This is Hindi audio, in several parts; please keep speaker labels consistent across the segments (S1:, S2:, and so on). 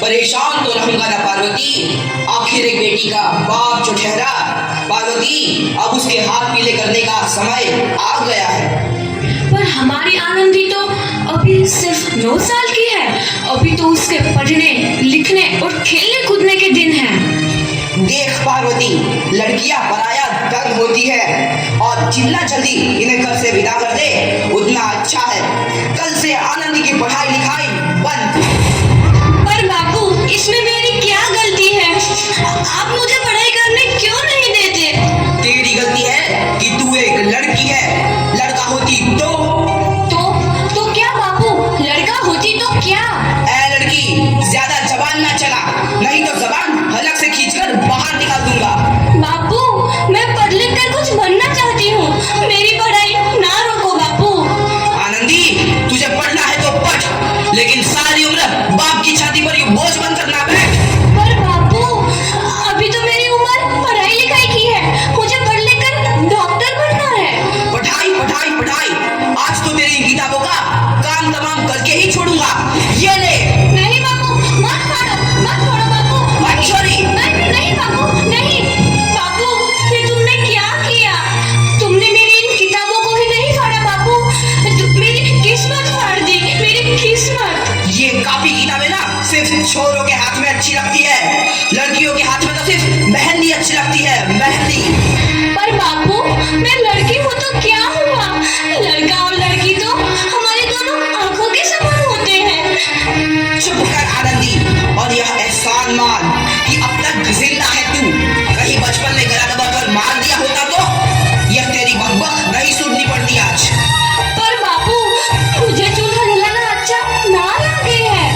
S1: परेशान तो रहूंगा ना पार्वती, आखिर एक बेटी का बाप जो ठहरा। पार्वती, अब उसके हाथ पीले करने का समय आ गया है।
S2: पर हमारी आनंदी तो अभी सिर्फ 9 साल की है। अभी तो उसके पढ़ने लिखने और खेलने कूदने के दिन हैं।
S1: देख पार्वती, लड़कियां पराया धन होती है और जितना जल्दी इन्हें घर से विदा कर दे उतना अच्छा है। कल से आनंदी की पढ़ाई लिखाई बंद।
S2: पर बापू, इसमें मेरी क्या गलती है? आप मुझे पढ़ाई करने क्यों नहीं देते?
S1: तेरी गलती है कि तू एक लड़की है। लड़का होती
S2: तो क्या बापू? लड़का होती तो क्या?
S1: ऐ लड़की, ज्यादा जबान ना चला, नहीं तो जबान हलक से खींचकर बाहर निकाल दूंगा।
S2: बापू, मैं पढ़ लिख कर कुछ बनना चाहती हूँ। मेरी पढ़ाई ना रोको बापू।
S1: आनंदी, तुझे पढ़ना है तो पढ़, लेकिन सारी उम्र बाप की छाती पर यूं बोझ बनकर ना बैठ।
S2: पर बापू, अभी तो मेरी उम्र पढ़ाई लिखाई की है। मुझे पढ़ लिख कर डॉक्टर बनना है।
S1: पढ़ाई पढ़ाई पढ़ाई, आज तो तेरी किताबों का काम तमाम करके ही छोड़ूंगा। ये ले।
S2: नहीं बापू, मत फाड़ो बापू।
S1: अच्छोरी।
S2: नहीं बापू, नहीं। बापू, ये तुमने क्या किया? तुमने मेरी इन किताबों को ही नहीं फाड़ा बापू, मेरी किस्मत फाड़ दी, मेरी किस्मत।
S1: ये कापी किताबें ना सिर्फ छोरों के हाथ में अच्छी लगती है, लड़कियों के हाथ में तो सिर्फ मेहंदी अच्छी लगती है, मेहंदी।
S2: पर बापू, मैं लड़की हूँ तो क्या हुआ? लड़का और लड़की तो हमारी दोनों आंखों के समान होते हैं।
S1: चुप कर आनंदी, और यह एहसान मान कि अब तक जिंदा है तू। कहीं बचपन में गला दबाकर मार दिया होता तो यह तेरी बकबक नहीं सुननी पड़ती आज।
S2: पर बापू, मुझे चूल्हा जलाना अच्छा ना लगे है।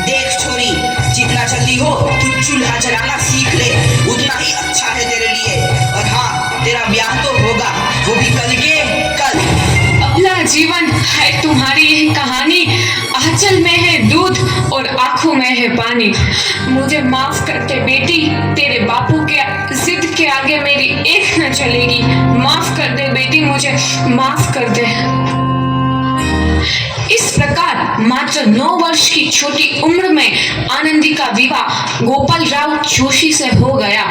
S1: देख छोरी, जितना जल्दी हो तू चूल्हा जलाना सीख ले, उतना ही अच्छा है तेरे लिए। और हाँ, तेरा ब्याह तो होगा, वो भी कल के कल।
S2: अपना जीवन है तुम्हारी यह कहानी, आंचल में है दूध और आंखों में है पानी। मुझे माफ कर दे बेटी, तेरे बापू के जिद के आगे मेरी एक न चलेगी। माफ कर दे बेटी, मुझे माफ कर दे। इस प्रकार मात्र 9 वर्ष की छोटी उम्र में आनंदी का विवाह गोपाल राव जोशी से हो गया।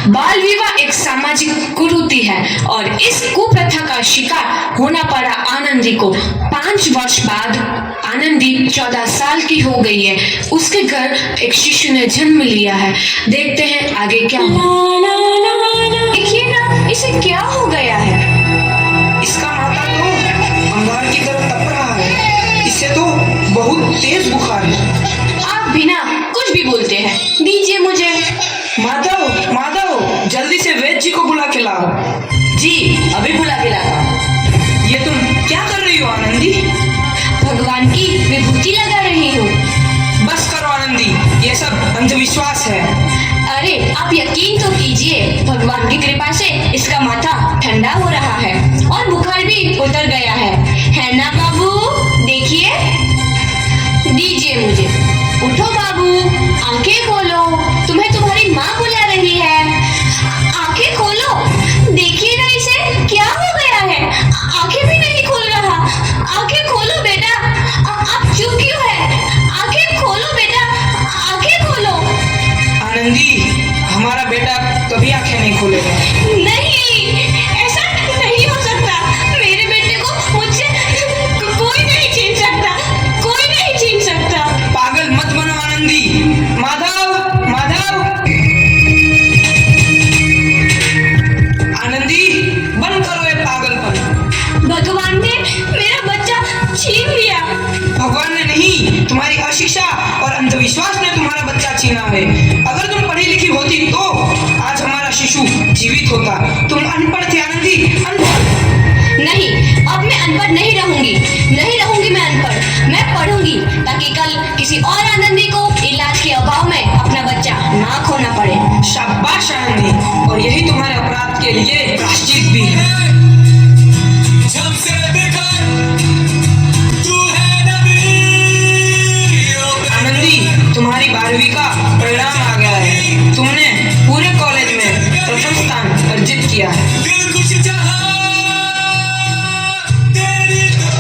S2: बाल विवाह एक सामाजिक कुरीति है और इस कुप्रथा का शिकार होना पड़ा आनंदी को। 5 वर्ष बाद आनंदी 14 साल की हो गई है। उसके घर एक शिशु ने जन्म लिया है। देखते हैं आगे क्या होगा। देखिए ना, इसे क्या हो गया है?
S1: इसका माथा तो अंगार की तरफ तप रहा है। इससे तो बहुत तेज बुखार है।
S2: आप बिना कुछ भी बोलते हैं, दीजिए मुझे।
S1: माधव, माधव, जल्दी से वैद्य जी को बुला के लाओ।
S3: जी, अभी बुला के लाता हूँ।
S1: ये तुम क्या कर रही हो आनंदी?
S2: भगवान की विभूति लगा रही हूँ।
S1: बस करो आनंदी, ये सब अंधविश्वास है।
S2: अरे आप यकीन तो कीजिए, भगवान की कृपा से इसका माथा ठंडा हो रहा है और बुखार भी उतर गया है ना बाबू? देखिए, दीजिए मुझे। उठो बाबू, आंखें खोलो, तुम्हें तुम्हारी माँ बुला रही है। आंखें खोलो, देखिए ना इसे क्या हो गया है। आंखें भी नहीं खोल रहा। आंखें खोलो बेटा। आप चुप क्यों है? आंखें खोलो बेटा, आंखें खोलो।
S1: आनंदी, हमारा बेटा कभी आंखें नहीं खोलेगा।
S2: नहीं, ऐसा नहीं हो सकता। मेरे बेटे को मुझसे कोई नहीं छीन सकता, कोई नहीं छीन सकता।
S1: पागल मत बनो आनंदी। माधव, माधव। आनंदी, बंद करो ये पागलपन।
S2: भगवान ने मेरा बच्चा छीन लिया।
S1: भगवान ने नहीं, तुम्हारी अशिक्षा और अंधविश्वास ने तुम्हारा बच्चा छीना है। अगर तुम पढ़ी लिखी होती तो आज हमारा शिशु जीवित होता। तुम अनपढ़ थे आनंदी, अनपढ़।
S2: नहीं, अब मैं अनपढ़ नहीं रहूंगी। नहीं रहूंगी मैं अनपढ़। मैं पढ़ूंगी ताकि कल किसी और आनंदी को इलाज के अभाव में अपना बच्चा ना खोना पड़े।
S1: शाबाश आनंदी, और यही तुम्हारे अपराध के लिए प्रायश्चित भी है। आनंदी, तुम्हारी 12वीं का परिणाम आ गया है। तुमने पूरे कॉलेज में प्रथम स्थान अर्जित किया है।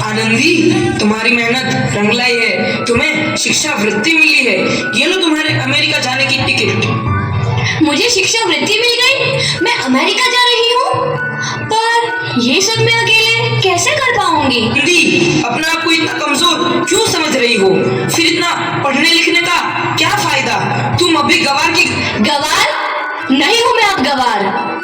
S1: आनंदी, तुम्हारी मेहनत रंग लाई है। तुम्हें शिक्षा वृत्ति मिली है। ये लो तुम्हारे अमेरिका जाने की टिकट।
S2: मुझे शिक्षावृत्ति मिल गई, मैं अमेरिका जा रही हूँ। पर ये सब मैं अकेले कैसे कर पाऊंगी?
S1: दीदी, अपने आप को इतना कमजोर क्यों समझ रही हो? फिर इतना पढ़ने लिखने का क्या फायदा? तुम अभी गवार की
S2: गवार नहीं हूं मैं अब गवार।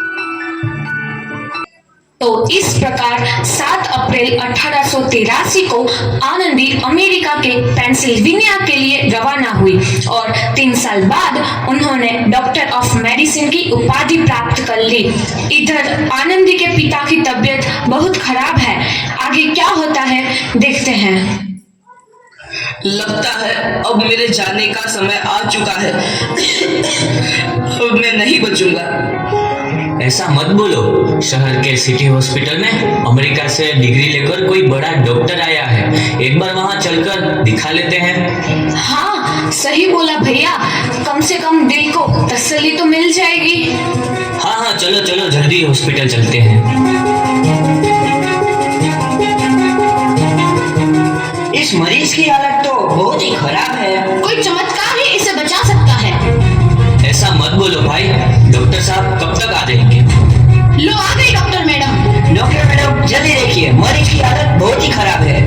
S2: तो इस प्रकार 7 अप्रैल 1883 को आनंदी अमेरिका के पेंसिल्वेनिया के लिए रवाना हुई और 3 साल बाद उन्होंने डॉक्टर ऑफ मेडिसिन की उपाधि प्राप्त कर ली। इधर आनंदी के पिता की तबीयत बहुत खराब है। आगे क्या होता है देखते हैं।
S1: लगता है अब मेरे जाने का समय आ चुका है। अब मैं नहीं बचूंगा।
S4: ऐसा मत बोलो, शहर के सिटी हॉस्पिटल में अमेरिका से डिग्री लेकर कोई बड़ा डॉक्टर आया है, एक बार वहां चलकर दिखा लेते हैं।
S2: हाँ सही बोला भैया, कम से कम दिल को तसल्ली तो मिल जाएगी।
S4: हाँ हाँ, चलो चलो जल्दी हॉस्पिटल चलते हैं।
S3: इस मरीज की हालत तो बहुत ही खराब है।
S2: कोई चमत्कार ही इसे बचा सकता है।
S4: ऐसा मत बोलो भाई, डॉक्टर साहब कब तक आ जाएंगे?
S2: लो आ गई डॉक्टर मैडम।
S3: डॉक्टर मैडम जल्दी देखिए, मरीज की हालत बहुत ही खराब है।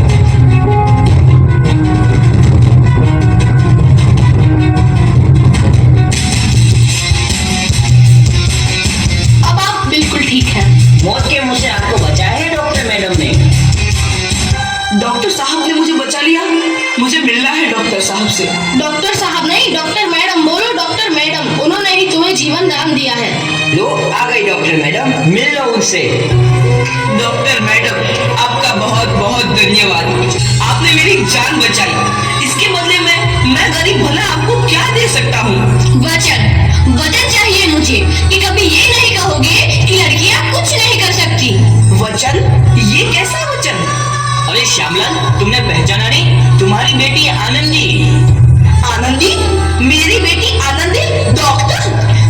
S2: अब आप बिल्कुल ठीक हैं।
S3: मौत के मुंह से आपको बचाया है डॉक्टर मैडम ने।
S1: डॉक्टर साहब ने मुझे बचा लिया। मुझे मिलना है डॉक्टर साहब से।
S2: डॉक्टर साहब नहीं, डॉक्टर मैडम बोलो। डॉक्टर मैडम, उन्होंने ही तुम्हें जीवन दान दिया है।
S3: लो आ गई डॉक्टर मैडम, मिल लो उनसे।
S1: डॉक्टर मैडम, आपका बहुत बहुत धन्यवाद। आपने मेरी जान बचाई। इसके बदले में मैं गरीब भला आपको क्या दे सकता हूँ?
S2: वचन चाहिए मुझे कि कभी ये नहीं कहोगे कि लड़कियां कुछ नहीं कर सकती।
S1: वचन? ये कैसा वचन?
S4: अरे श्यामलाल, तुमने पहचाना नहीं? तुम्हारी बेटी आनंदी।
S1: आनंदी? मेरी बेटी आनंदी डॉक्टर?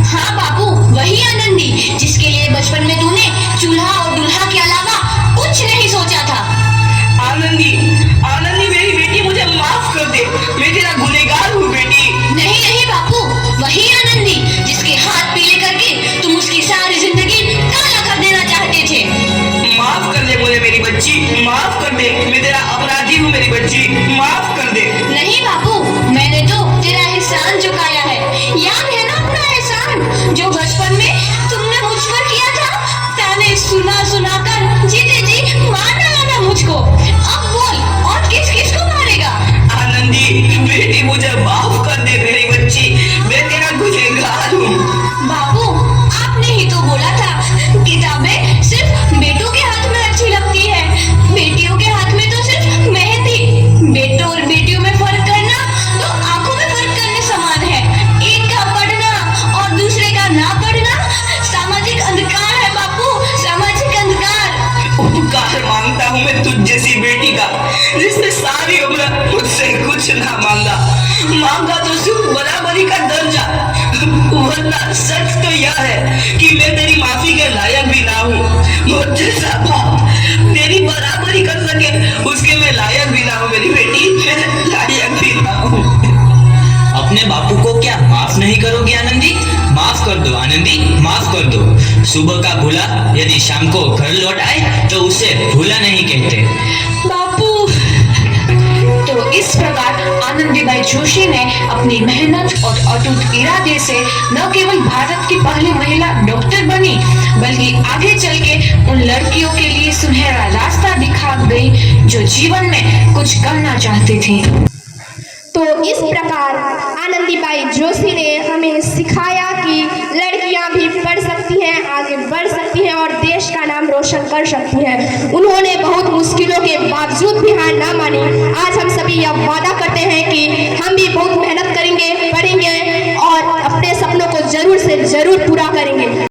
S2: हाँ बाबू, वही आनंदी जिसके लिए बचपन में तूने चूल्हा और दूल्हा के अलावा कुछ नहीं सोचा था।
S1: आनंदी, आनंदी मेरी बेटी, मुझे माफ कर दे। मैं तेरा गुनहगार हूँ बेटी।
S2: नहीं नहीं बापू, वही आनंदी जिसके हाथ पीले करके तुम उसकी सारी जिंदगी काला कर देना चाहते थे।
S1: माफ कर दे मुझे मेरी बच्ची, माफ कर दे। मैं तेरा अपराधी हूँ मेरी बच्ची, माफ कर दे।
S2: नहीं बापू, मैंने तो तेरा एहसान चुकाया है। याद है ना अपना एहसान जो बचपन में तुमने मुझ पर किया था? ताने सुना सुना कर जीते जी मारना आना मुझको। अब बोल, और किस किस को मारेगा?
S1: आनंदी बेटी, मुझे माफ कर दे मेरी बच्ची। मैं तेरा गुनहगार हूँ।
S2: बापू, आपने ही तो बोला था किताबें सिर्फ बेटों के हाथ में अच्छी लगती है, बेटियों के हाथ में तो सिर्फ मेहंदी। बेटों और बेटियों में फर्क करना तो आंखों में फर्क करने समान है। एक का पढ़ना और दूसरे का ना पढ़ना सामाजिक अंधकार है बापू, सामाजिक अंधकार।
S1: उपकार मांगता हूँ मैं तुझ जैसी बेटी का, जिसने सारी उम्र मुझसे कुछ ना मांगा तो सिर्फ बराबरी का दर्जा। वरना सच तो यह है कि मैं तेरी माफी के लायक भी ना हूँ। मुझ जैसा बाप तेरी बराबरी कर सके उसके मैं लायक भी ना हूँ मेरी बेटी, मैं लायक भी ना हूँ।
S4: अपने बापू को क्या माफ नहीं करोगी आनंदी? माफ कर दो आनंदी, माफ कर दो। सुबह का भूला यदि शाम को घर लौट आए तो उसे भूला नहीं कहते।
S2: बापू, तो इस प्रकार आनंदीबाई जोशी ने अपनी मेहनत और अटूट इरादे से न केवल भारत की पहली महिला डॉक्टर बनी, बल्कि आगे चल के उन लड़कियों के लिए सुनहरा रास्ता दिखा गई जो जीवन में कुछ करना चाहती थी।
S5: तो इस प्रकार आनंदीबाई जोशी ने हमें सिखाया कि लड़कियां भी पढ़ सकती हैं, आगे बढ़ सकती हैं और देश का नाम रोशन कर सकती हैं। उन्होंने बहुत मुश्किलों के बावजूद भी हार ना मानी